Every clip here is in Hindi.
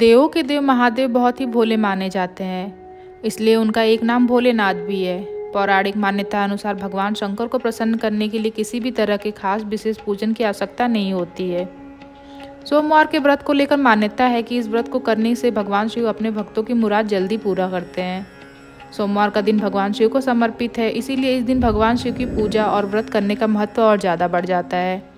देवों के देव महादेव बहुत ही भोले माने जाते हैं, इसलिए उनका एक नाम भोलेनाथ भी है। पौराणिक मान्यता अनुसार भगवान शंकर को प्रसन्न करने के लिए किसी भी तरह के खास विशेष पूजन की आवश्यकता नहीं होती है। सोमवार के व्रत को लेकर मान्यता है कि इस व्रत को करने से भगवान शिव अपने भक्तों की मुराद जल्दी पूरा करते हैं। सोमवार का दिन भगवान शिव को समर्पित है, इसीलिए इस दिन भगवान शिव की पूजा और व्रत करने का महत्व और ज़्यादा बढ़ जाता है।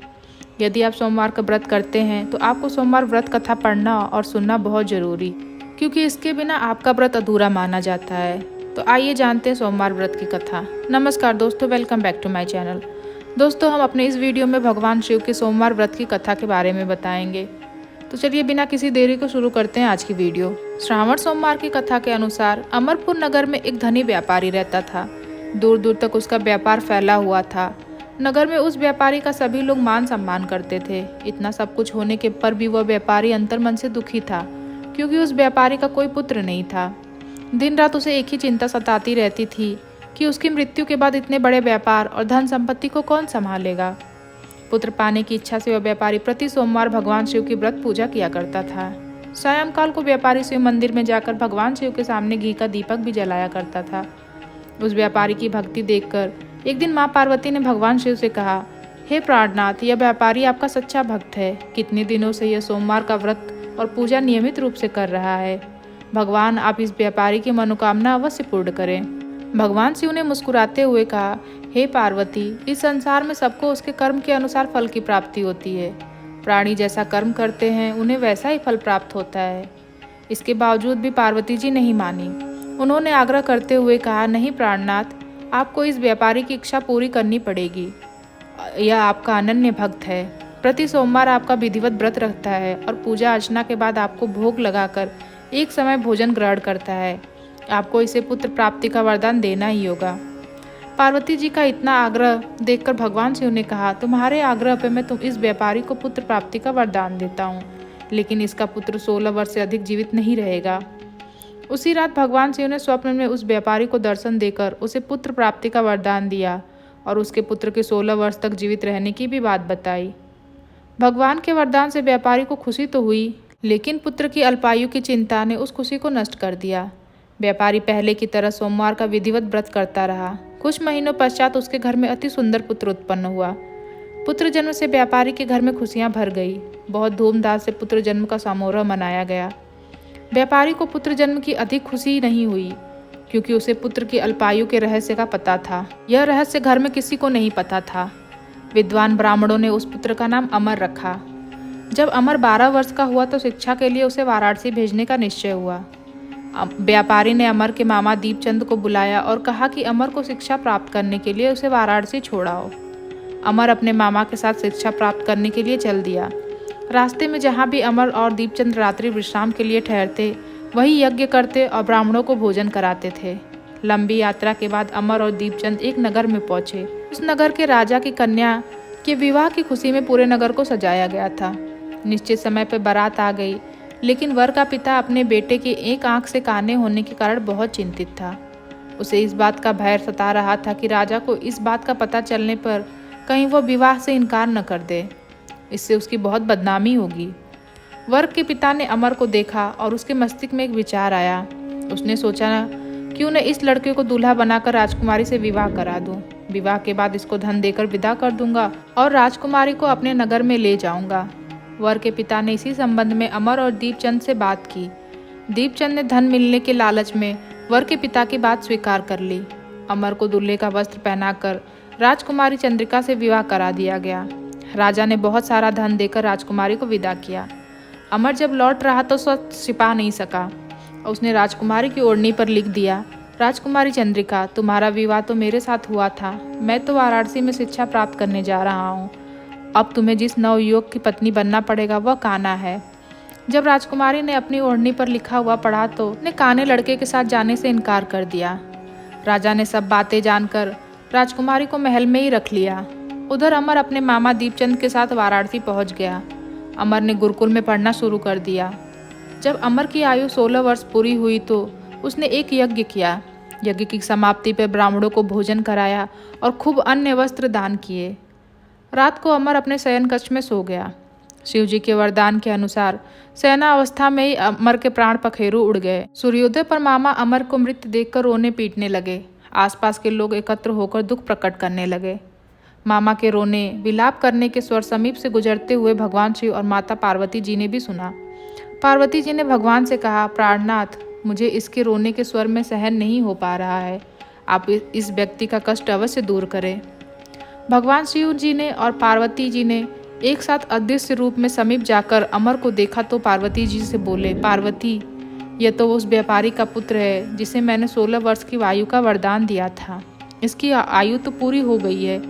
यदि आप सोमवार का व्रत करते हैं तो आपको सोमवार व्रत कथा पढ़ना और सुनना बहुत ज़रूरी, क्योंकि इसके बिना आपका व्रत अधूरा माना जाता है। तो आइए जानते हैं सोमवार व्रत की कथा। नमस्कार दोस्तों, welcome back to my channel. दोस्तों, हम अपने इस वीडियो में भगवान शिव के सोमवार व्रत की कथा के बारे में बताएंगे। तो चलिए बिना किसी देरी को शुरू करते हैं आज की वीडियो। श्रावण सोमवार की कथा के अनुसार अमरपुर नगर में एक धनी व्यापारी रहता था। दूर दूर तक उसका व्यापार फैला हुआ था। नगर में उस व्यापारी का सभी लोग मान सम्मान करते थे। इतना सब कुछ होने के पर भी वह व्यापारी अंतर्मन से दुखी था, क्योंकि उस व्यापारी का कोई पुत्र नहीं था। दिन रात उसे एक ही चिंता सताती रहती थी कि उसकी मृत्यु के बाद इतने बड़े व्यापार और धन संपत्ति को कौन संभालेगा। पुत्र पाने की इच्छा से वह व्यापारी प्रति सोमवार भगवान शिव की व्रत पूजा किया करता था। सायंकाल को व्यापारी शिव मंदिर में जाकर भगवान शिव के सामने घी का दीपक भी जलाया करता था। उस व्यापारी की भक्ति देखकर एक दिन माँ पार्वती ने भगवान शिव से कहा, हे प्राणनाथ, यह व्यापारी आपका सच्चा भक्त है। कितने दिनों से यह सोमवार का व्रत और पूजा नियमित रूप से कर रहा है। भगवान, आप इस व्यापारी की मनोकामना अवश्य पूर्ण करें। भगवान शिव ने मुस्कुराते हुए कहा, हे पार्वती, इस संसार में सबको उसके कर्म के अनुसार फल की प्राप्ति होती है। प्राणी जैसा कर्म करते हैं उन्हें वैसा ही फल प्राप्त होता है। इसके बावजूद भी पार्वती जी नहीं मानी। उन्होंने आग्रह करते हुए कहा, नहीं प्राणनाथ, आपको इस व्यापारी की इच्छा पूरी करनी पड़ेगी। यह आपका अनन्य भक्त है। प्रति सोमवार आपका विधिवत व्रत रखता है और पूजा अर्चना के बाद आपको भोग लगाकर एक समय भोजन ग्रहण करता है। आपको इसे पुत्र प्राप्ति का वरदान देना ही होगा। पार्वती जी का इतना आग्रह देखकर भगवान शिव ने कहा, तुम्हारे आग्रह पर मैं इस व्यापारी को पुत्र प्राप्ति का वरदान देता हूँ, लेकिन इसका पुत्र 16 वर्ष से अधिक जीवित नहीं रहेगा। उसी रात भगवान शिव ने स्वप्न में उस व्यापारी को दर्शन देकर उसे पुत्र प्राप्ति का वरदान दिया और उसके पुत्र के 16 वर्ष तक जीवित रहने की भी बात बताई। भगवान के वरदान से व्यापारी को खुशी तो हुई, लेकिन पुत्र की अल्पायु की चिंता ने उस खुशी को नष्ट कर दिया। व्यापारी पहले की तरह सोमवार का विधिवत व्रत करता रहा। कुछ महीनों पश्चात उसके घर में अति सुंदर पुत्र उत्पन्न हुआ। पुत्र जन्म से व्यापारी के घर में खुशियाँ भर गई। बहुत धूमधाम से पुत्र जन्म का समारोह मनाया गया। व्यापारी को पुत्र जन्म की अधिक खुशी नहीं हुई, क्योंकि उसे पुत्र की अल्पायु के रहस्य का पता था। यह रहस्य घर में किसी को नहीं पता था। विद्वान ब्राह्मणों ने उस पुत्र का नाम अमर रखा। जब अमर 12 वर्ष का हुआ तो शिक्षा के लिए उसे वाराणसी भेजने का निश्चय हुआ। व्यापारी ने अमर के मामा दीपचंद को बुलाया और कहा कि अमर को शिक्षा प्राप्त करने के लिए उसे वाराणसी छोड़ाओ। अमर अपने मामा के साथ शिक्षा प्राप्त करने के लिए चल दिया। रास्ते में जहाँ भी अमर और दीपचंद रात्रि विश्राम के लिए ठहरते, वही यज्ञ करते और ब्राह्मणों को भोजन कराते थे। लंबी यात्रा के बाद अमर और दीपचंद एक नगर में पहुँचे। उस नगर के राजा की कन्या के विवाह की खुशी में पूरे नगर को सजाया गया था। निश्चित समय पर बारात आ गई, लेकिन वर का पिता अपने बेटे की एक आंख से काने होने के कारण बहुत चिंतित था। उसे इस बात का भय सता रहा था कि राजा को इस बात का पता चलने पर कहीं वो विवाह से इनकार न कर दे, इससे उसकी बहुत बदनामी होगी। वर के पिता ने अमर को देखा और उसके मस्तिष्क में एक विचार आया। उसने सोचा, क्यों न इस लड़के को दूल्हा बनाकर राजकुमारी से विवाह करा दूं। विवाह के बाद इसको धन देकर विदा कर दूंगा और राजकुमारी को अपने नगर में ले जाऊंगा। वर के पिता ने इसी संबंध में अमर और दीपचंद से बात की। दीपचंद ने धन मिलने के लालच में वर के पिता की बात स्वीकार कर ली। अमर को दूल्हे का वस्त्र पहनाकर राजकुमारी चंद्रिका से विवाह करा दिया गया। राजा ने बहुत सारा धन देकर राजकुमारी को विदा किया। अमर जब लौट रहा तो स्वत छिपा नहीं सका। उसने राजकुमारी की ओढ़नी पर लिख दिया, राजकुमारी चंद्रिका, तुम्हारा विवाह तो मेरे साथ हुआ था। मैं तो वाराणसी में शिक्षा प्राप्त करने जा रहा हूँ। अब तुम्हें जिस नवयुवक की पत्नी बनना पड़ेगा वह कान्हा है। जब राजकुमारी ने अपनी ओढ़नी पर लिखा हुआ पढ़ा तो उसने कान्हे लड़के के साथ जाने से इनकार कर दिया। राजा ने सब बातें जानकर राजकुमारी को महल में ही रख लिया। उधर अमर अपने मामा दीपचंद के साथ वाराणसी पहुंच गया। अमर ने गुरुकुल में पढ़ना शुरू कर दिया। जब अमर की आयु 16 वर्ष पूरी हुई तो उसने एक यज्ञ किया। यज्ञ की समाप्ति पर ब्राह्मणों को भोजन कराया और खूब अन्य वस्त्र दान किए। रात को अमर अपने शयन कक्ष में सो गया। शिव जी के वरदान के अनुसार सेना अवस्था में ही अमर के प्राण पखेरु उड़ गए। सूर्योदय पर मामा अमर को मृत देखकर रोने पीटने लगे। आसपास के लोग एकत्र होकर दुख प्रकट करने लगे। मामा के रोने विलाप करने के स्वर समीप से गुजरते हुए भगवान शिव और माता पार्वती जी ने भी सुना। पार्वती जी ने भगवान से कहा, प्राणनाथ, मुझे इसके रोने के स्वर में सहन नहीं हो पा रहा है, आप इस व्यक्ति का कष्ट अवश्य दूर करें। भगवान शिव जी ने और पार्वती जी ने एक साथ अदृश्य रूप में समीप जाकर अमर को देखा तो पार्वती जी से बोले, पार्वती, यह तो उस व्यापारी का पुत्र है जिसे मैंने 16 वर्ष की आयु का वरदान दिया था। इसकी आयु तो पूरी हो गई है।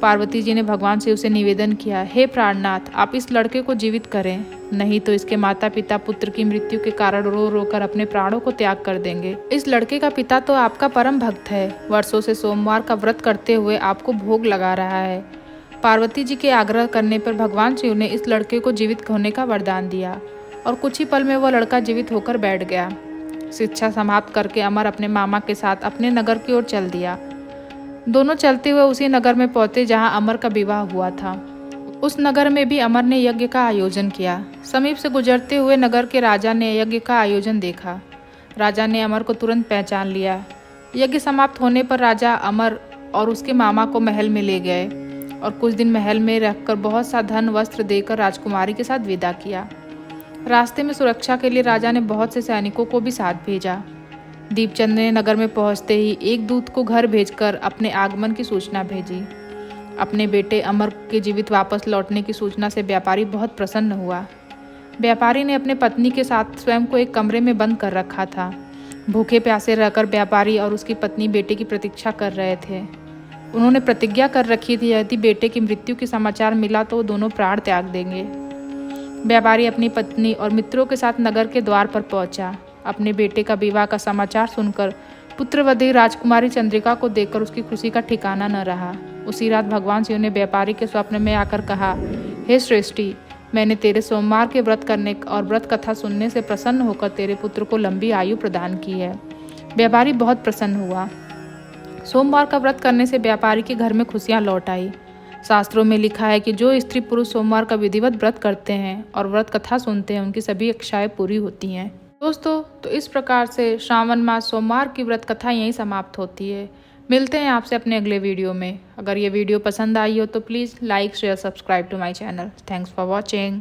पार्वती जी ने भगवान शिव से निवेदन किया, हे प्राणनाथ, आप इस लड़के को जीवित करें, नहीं तो इसके माता पिता पुत्र की मृत्यु के कारण रो रो कर अपने प्राणों को त्याग कर देंगे। इस लड़के का पिता तो आपका परम भक्त है, वर्षों से सोमवार का व्रत करते हुए आपको भोग लगा रहा है। पार्वती जी के आग्रह करने पर भगवान शिव ने इस लड़के को जीवित होने का वरदान दिया और कुछ ही पल में वह लड़का जीवित होकर बैठ गया। शिक्षा समाप्त करके अमर अपने मामा के साथ अपने नगर की ओर चल दिया। दोनों चलते हुए उसी नगर में पहुंचे जहां अमर का विवाह हुआ था। उस नगर में भी अमर ने यज्ञ का आयोजन किया। समीप से गुजरते हुए नगर के राजा ने यज्ञ का आयोजन देखा। राजा ने अमर को तुरंत पहचान लिया। यज्ञ समाप्त होने पर राजा अमर और उसके मामा को महल में ले गए और कुछ दिन महल में रखकर बहुत सा धन वस्त्र देकर राजकुमारी के साथ विदा किया। रास्ते में सुरक्षा के लिए राजा ने बहुत से सैनिकों को भी साथ भेजा। दीपचंद ने नगर में पहुंचते ही एक दूत को घर भेजकर अपने आगमन की सूचना भेजी। अपने बेटे अमर के जीवित वापस लौटने की सूचना से व्यापारी बहुत प्रसन्न हुआ। व्यापारी ने अपने पत्नी के साथ स्वयं को एक कमरे में बंद कर रखा था। भूखे प्यासे रहकर व्यापारी और उसकी पत्नी बेटे की प्रतीक्षा कर रहे थे। उन्होंने प्रतिज्ञा कर रखी थी, यदि बेटे की मृत्यु के समाचार मिला तो वो दोनों प्राण त्याग देंगे। व्यापारी अपनी पत्नी और मित्रों के साथ नगर के द्वार पर पहुंचा। अपने बेटे का विवाह का समाचार सुनकर पुत्रवधी राजकुमारी चंद्रिका को देखकर उसकी खुशी का ठिकाना न रहा। उसी रात भगवान शिव ने व्यापारी के स्वप्न में आकर कहा, हे श्रेष्ठी, मैंने तेरे सोमवार के व्रत करने और व्रत कथा सुनने से प्रसन्न होकर तेरे पुत्र को लंबी आयु प्रदान की है। व्यापारी बहुत प्रसन्न हुआ। सोमवार का व्रत करने से व्यापारी के घर में खुशियाँ लौट आई। शास्त्रों में लिखा है कि जो स्त्री पुरुष सोमवार का विधिवत व्रत करते हैं और व्रत कथा सुनते हैं, उनकी सभी इच्छाएं पूरी होती हैं। दोस्तों, तो इस प्रकार से श्रावण मास सोमवार की व्रत कथा यहीं समाप्त होती है। मिलते हैं आपसे अपने अगले वीडियो में। अगर ये वीडियो पसंद आई हो तो please like, share, subscribe to my channel. Thanks for watching.